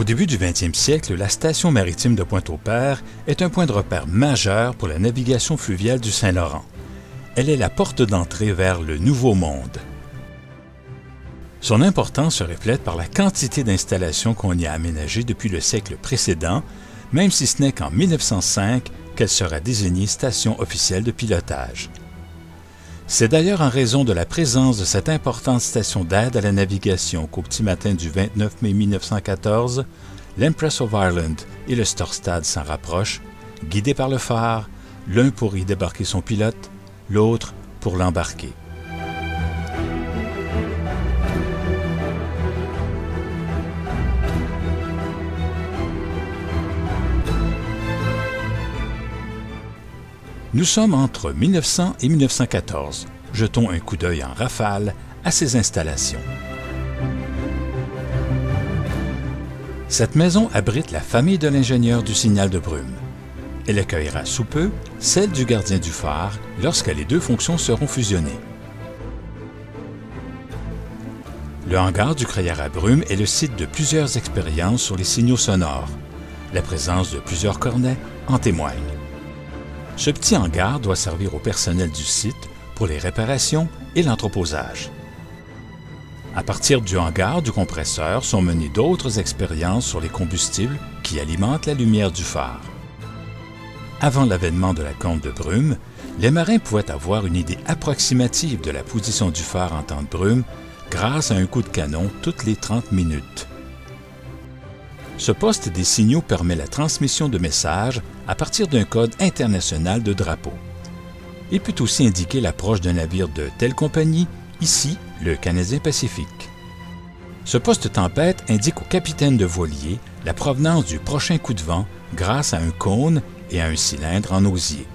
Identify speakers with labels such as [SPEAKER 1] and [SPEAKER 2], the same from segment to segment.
[SPEAKER 1] début du 20e siècle, la station maritime de Pointe-au-Père est un point de repère majeur pour la navigation fluviale du Saint-Laurent. Elle est la porte d'entrée vers le Nouveau Monde. Son importance se reflète par la quantité d'installations qu'on y a aménagées depuis le siècle précédent, même si ce n'est qu'en 1905 qu'elle sera désignée station officielle de pilotage. C'est d'ailleurs en raison de la présence de cette importante station d'aide à la navigation qu'au petit matin du 29 mai 1914, l'Empress of Ireland et le Storstad s'en rapprochent, guidés par le phare, l'un pour y débarquer son pilote, l'autre pour l'embarquer. Nous sommes entre 1900 et 1914. Jetons un coup d'œil en rafale à ces installations. Cette maison abrite la famille de l'ingénieur du signal de brume. Elle accueillera sous peu celle du gardien du phare lorsque les deux fonctions seront fusionnées. Le hangar du Crayère à brume est le site de plusieurs expériences sur les signaux sonores. La présence de plusieurs cornets en témoigne. Ce petit hangar doit servir au personnel du site pour les réparations et l'entreposage. À partir du hangar du compresseur sont menées d'autres expériences sur les combustibles qui alimentent la lumière du phare. Avant l'avènement de la conte de brume, les marins pouvaient avoir une idée approximative de la position du phare en temps de brume grâce à un coup de canon toutes les 30 minutes. Ce poste des signaux permet la transmission de messages à partir d'un code international de drapeau. Il peut aussi indiquer l'approche d'un navire de telle compagnie, ici le Canadien Pacifique. Ce poste tempête indique au capitaine de voilier la provenance du prochain coup de vent grâce à un cône et à un cylindre en osier.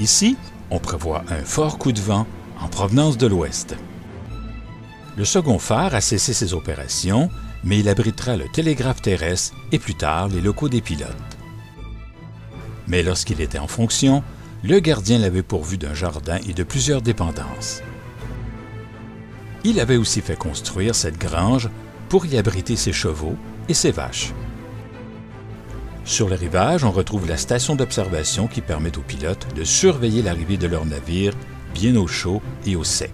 [SPEAKER 1] Ici, on prévoit un fort coup de vent en provenance de l'ouest. Le second phare a cessé ses opérations, mais il abritera le télégraphe terrestre et plus tard les locaux des pilotes. Mais lorsqu'il était en fonction, le gardien l'avait pourvu d'un jardin et de plusieurs dépendances. Il avait aussi fait construire cette grange pour y abriter ses chevaux et ses vaches. Sur le rivage, on retrouve la station d'observation qui permet aux pilotes de surveiller l'arrivée de leur navire bien au chaud et au sec.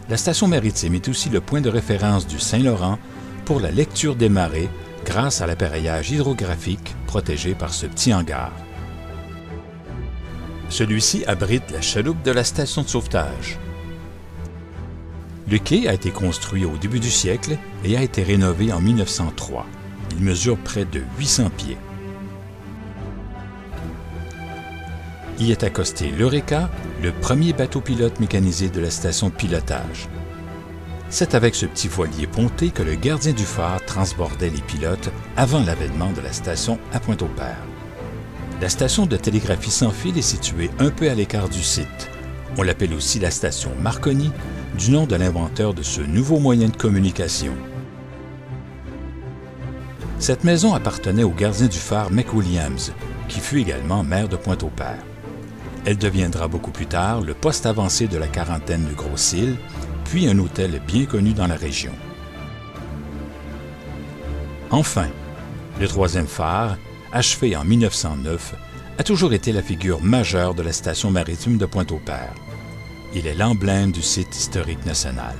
[SPEAKER 1] La station maritime est aussi le point de référence du Saint-Laurent pour la lecture des marées grâce à l'appareillage hydrographique protégé par ce petit hangar. Celui-ci abrite la chaloupe de la station de sauvetage. Le quai a été construit au début du siècle et a été rénové en 1903. Il mesure près de 800 pieds. Y est accosté l'Eureka, le premier bateau pilote mécanisé de la station de pilotage. C'est avec ce petit voilier ponté que le gardien du phare transbordait les pilotes avant l'avènement de la station à Pointe-au-Père. La station de télégraphie sans fil est située un peu à l'écart du site. On l'appelle aussi la station Marconi, du nom de l'inventeur de ce nouveau moyen de communication. Cette maison appartenait au gardien du phare McWilliams, qui fut également maire de Pointe-au-Père. Elle deviendra beaucoup plus tard le poste avancé de la quarantaine de Grosse-Île, puis un hôtel bien connu dans la région. Enfin, le troisième phare, achevé en 1909, a toujours été la figure majeure de la station maritime de Pointe-au-Père. Il est l'emblème du site historique national.